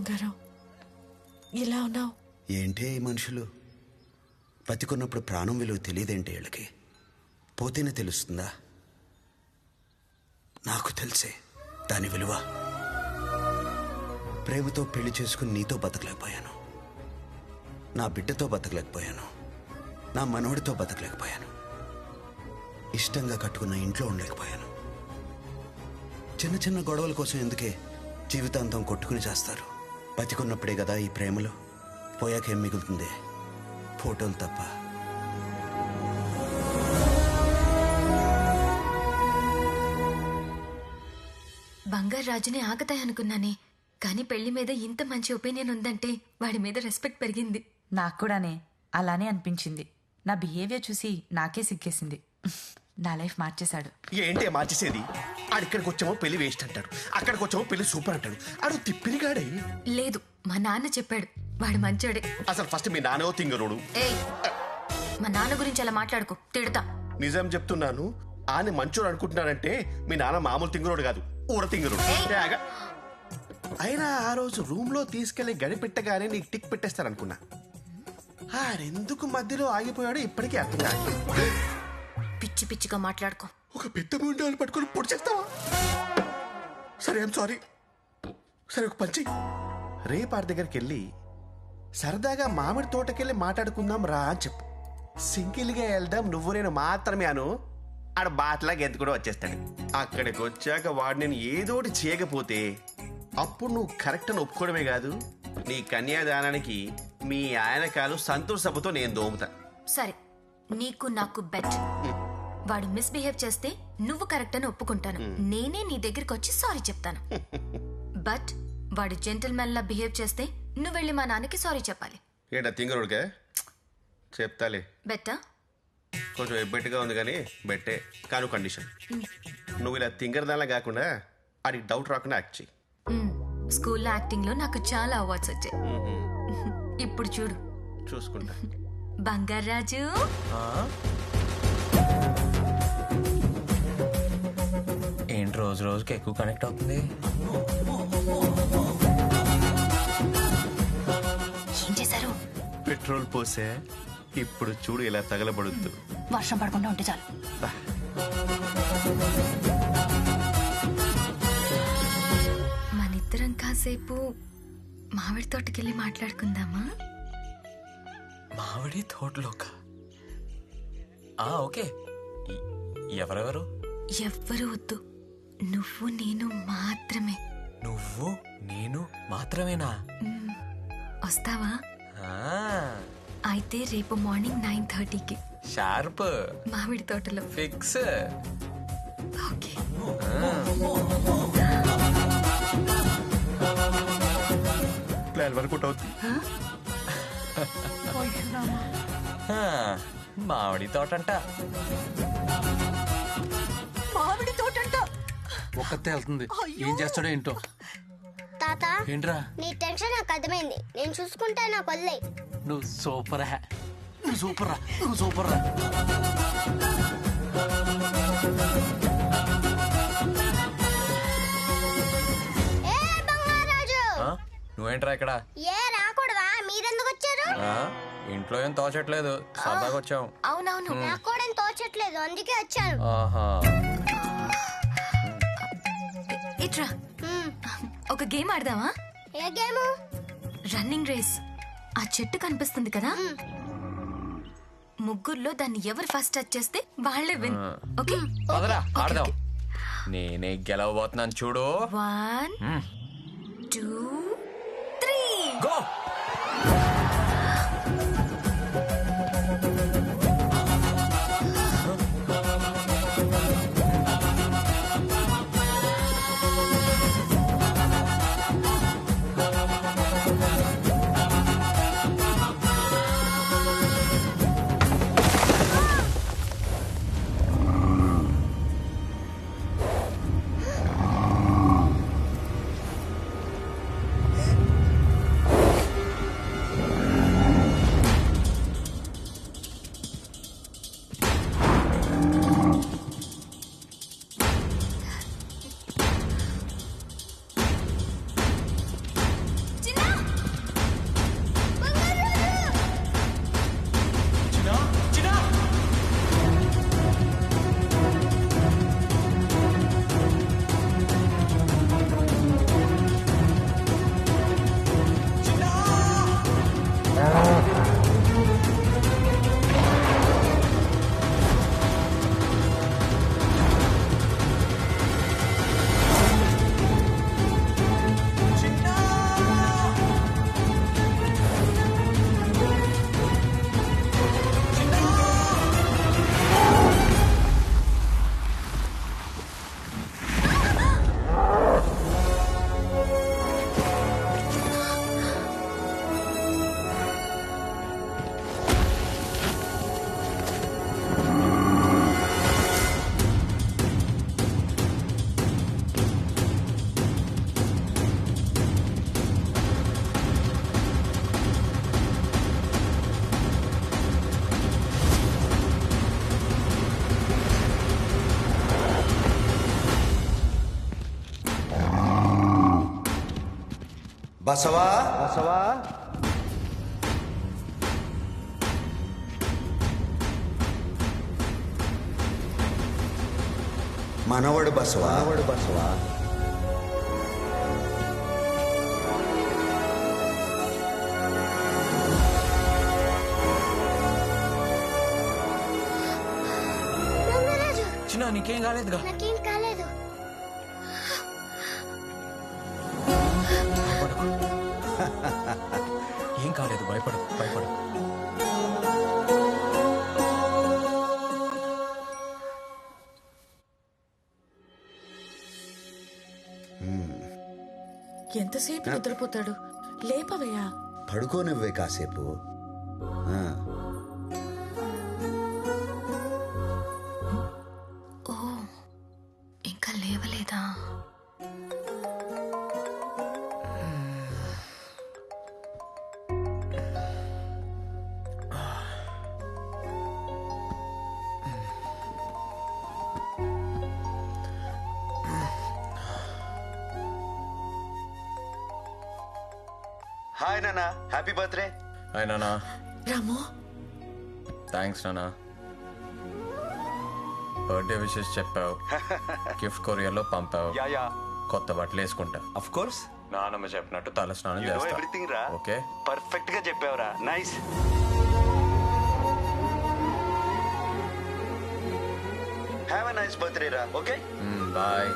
బంగారం, ఇలా ఉన్నావు? ఏంటే ఈ మనుషులు బతికున్నప్పుడు ప్రాణం విలువ తెలియదేంటి వీళ్ళకి? పోతేనే తెలుస్తుందా? నాకు తెలిసే దాని విలువ. ప్రేమతో పెళ్లి చేసుకుని నీతో బతకలేకపోయాను, నా బిడ్డతో బతకలేకపోయాను, నా మనవడితో బతకలేకపోయాను, ఇష్టంగా కట్టుకున్న ఇంట్లో ఉండలేకపోయాను. చిన్న చిన్న గొడవల కోసం ఎందుకే జీవితాంతం కొట్టుకుని చేస్తారు? బతికున్నప్పుడే కదా ఈ ప్రేమలో, పోయాకేం మిగులుతుంది? ఫోటోలు తప్ప. బంగారు రాజుని ఆగతాయనుకున్నానే, కానీ పెళ్లి మీద ఇంత మంచి ఒపీనియన్ ఉందంటే వాడి మీద రెస్పెక్ట్ పెరిగింది. నాకు కూడానే అలానే అనిపించింది. నా బిహేవియర్ చూసి నాకే సిగ్గేసింది. నా లైఫ్ మార్చేశాడు. ఏంటి మార్చేసేది? ఆడిక్కడికి వచ్చామో పెళ్లి వేస్ట్ అంటాడు, అక్కడికి వచ్చామో పెళ్లి సూపర్ అంటాడు. ఆడు తిప్పిరిగాడే. లేదు, మా నాన్న చెప్పాడు వాడు మంచోడే. అసలు ఫస్ట్ మీ నాన్నో తింగరోడు. ఏయ్, మా నాన్న గురించి అలా మాట్లాడుకో, తిడతా. నిజం చెప్తున్నాను, ఆయన మంచోడు అనుకుంటున్నాడంటే మీ నాన్న మామూలు తింగరోడు కాదు, ఊర తింగరోడు. అయినా ఆ రోజు రూమ్ లో తీసుకెళ్లి గడిపెట్టగానే నీకు టిక్ పెట్టేస్తారనుకున్నా. ఆడెందుకు మధ్యలో ఆగిపోయాడో ఇప్పటికీ అర్థం కాదు. పిచ్చి పిచ్చిగా మాట్లాడుకో. ఒక పెద్ద ముండాలు పట్టుకొని పొడి చేస్తావా? సరే, ఐమ్ సారీ. సరే, ఒక పంచి రేపు ఆడి దగ్గరికి వెళ్ళి సరదాగా మామిడి తోటకెళ్ళి మాట్లాడుకుందాం రా అని చెప్పు. సింగిల్గా వెళ్దాం నువ్వు నేను మాత్రమే అను. ఆడ బాట్లాగా ఎత్తు కూడా వచ్చేస్తాడు. అక్కడికి వచ్చాక వాడు నేను ఏదోటి చేయకపోతే అప్పుడు నువ్వు కరెక్ట్ అని ఒప్పుకోవడమే కాదు, నీ కన్యాదానానికి మీ ఆయన కాలు సంతోష్ సభతో నేను దోముతా. సరే, నీకు నాకు బెట్. వాడు మిస్బిహేవ్ చేస్తే నువ్వు కరెక్ట్ అని ఒప్పుకుంటాను, నేనే నీ దగ్గరికి వచ్చి సారీ చెప్తాను. బట్ వాడు జెంటిల్మెన్ లా బిహేవ్ చేస్తే నువ్వు వెళ్ళి మా నాన్నకి సారీ చెప్పాలి. ఏంటా తింగరుడికే? చెప్తాలే. బెట్టా? కొంచెం ఎబ్బెట్టుగా ఉంది కానీ బెట్టే, కాను కండిషన్. నువ్వు ఇలా తింగరదానిలా కాకుండా ఆడికి డౌట్ రాకుండా యాక్ట్ చెయ్యి. స్కూల్లో యాక్టింగ్ లో నాకు చాలా అవార్డ్స్ వచ్చాయి. ఇప్పుడు చూడు, చూసుకుంటా. బంగారాజు, ఏంటి రోజు రోజుకి ఎక్కువ కనెక్ట్ అవుతుంది? ఏం చేశారు? పెట్రోల్ పోసే, ఇప్పుడు చూడు ఇలా తగలబడుద్దు. వర్షం పడకుండా ఉంటే చాలు. మనిద్దరం కాసేపు మామిడి తోటకెళ్ళి మాట్లాడుకుందామా? మామిడి తోటలోక? ఓకే. ఎవరెవరు? ఎవ్వరూ వద్దు, నువ్వు నేను మాత్రమే. నువ్వు నేను మాత్రమేనా? వస్తావా? అయితే రేపు మార్నింగ్ 9:30కి షార్ప్. మామిడి తోటలో ఫిక్స్. ఓకే. ప్లాన్ వర్కౌట్ అవుతుంది. మామిడి తోటంట. మామిడి తోటంట. ఒక్కతే వెళ్తుంది, ఏం చేస్తాడో ఏంటో. తాత, ఏంట్రా? నీ టెన్షన్ నాకు అర్థమైంది, నేను చూసుకుంటా, నాకు వదిలే. నువ్వు సూపర్ హే, నువ్వు సూపర్ రా, నువ్వు సూపర్ రా. ఏ బంగారాజు, నువ్వేంట్రా ఇక్కడ? ఏ రాకూడదా? మీరెందుకు వచ్చారు? ఇంట్లో ఏం తోచట్లేదు, సరదాగా వచ్చాం. అవునవును, నాకు కూడా ఏం తోచట్లేదు, అందుకే వచ్చాను. ఆహా. ఇట్రా, ఒక గేమ్ ఆడదామా? ఏ గేము? Running race. ఆ చెట్టు కనిపిస్తుంది కదా, ముగ్గురులో దాన్ని ఎవరు ఫస్ట్ టచ్ చేస్తే వాళ్ళే విన్. ఓకే, పదరా ఆడదాం. నేనే గెలవబోతున్నాను చూడు. 1 2 3 గో. బసవా బసవా మనవడు బసవా బసవా బంగారాజు చిన్న నీకేం కాలేదుగా? నాకేం కాలేదు. భయపడకు. ఏం కాలేదు, భయపడు భయపడు. ఎంతసేపు నిద్రపోతాడు? లేపవయ్యా. పడుకోనివ్వే కాసేపు. ఆ, ఓ ఇంకా లేవలేదా? హాయ్ నాన్న, హ్యాపీ బర్త్డే. హాయ్ నానా. రాము, థ్యాంక్స్ నానా. బర్త్డే విషెస్ చెప్పావు, గిఫ్ట్ కొరియర్లో పంపావు, యా కొత్త బట్టలు వేసుకుంటా. Of course. నానమ్మ చెప్పినట్టు తల స్నానం చేస్తా. ఎవ్రీథింగ్ రా. ఓకే, పర్ఫెక్ట్ గా చెప్పావురా. Nice. Have a nice birthday రా. Okay bye.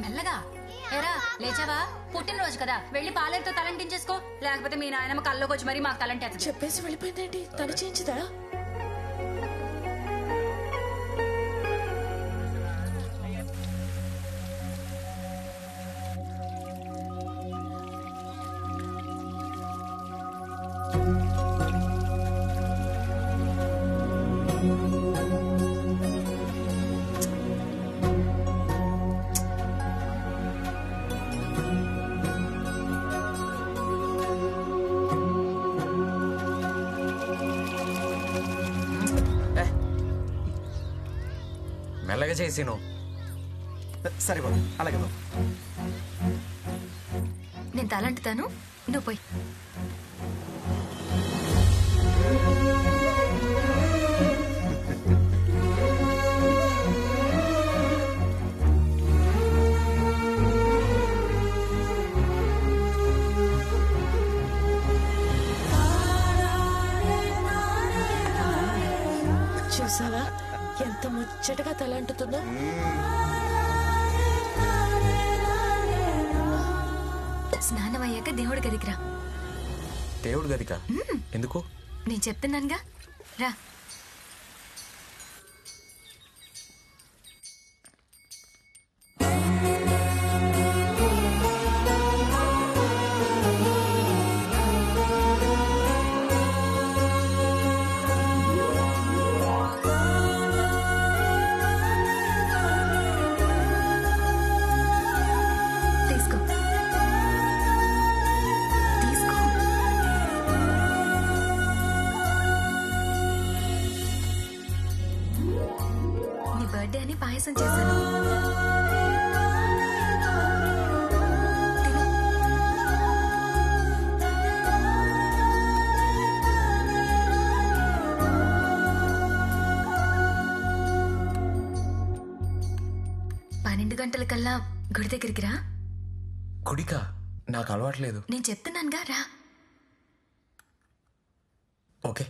మెల్లగా ఎరా లేచావా? పుట్టినరోజు కదా, వెళ్ళి పాలెంతో తలంటించేసుకో, లేకపోతే మీ నాయనమ్మ కల్లోకి వచ్చి మరీ మాకు తలంటేస్తుంది. చెప్పేసి వెళ్ళిపోయిందేంటి? తను చేయించదా? మెల్లగా చేసి నువ్వు. సరే బాబు, అలాగే బాబు. నేను తలంటుతాను, నువ్వు పోయి. చూసావా ఎంత ముచ్చటగా తలంటుతుందో? స్నానం అయ్యాక దేవుడి గదికి రా. దేవుడు గదికా? ఎందుకు? నేను చెప్తున్నానుగా, రా. తీసుకో తీసుకో. నీ బర్త్డే అని పాయసం చేశాను, తిను. పన్నెండు గంటలకల్లా గుడి దగ్గరికి రా. గుడికా? నాకు అలవాట్లేదు. నేను చెప్తున్నానుగా, రా. ఓకే.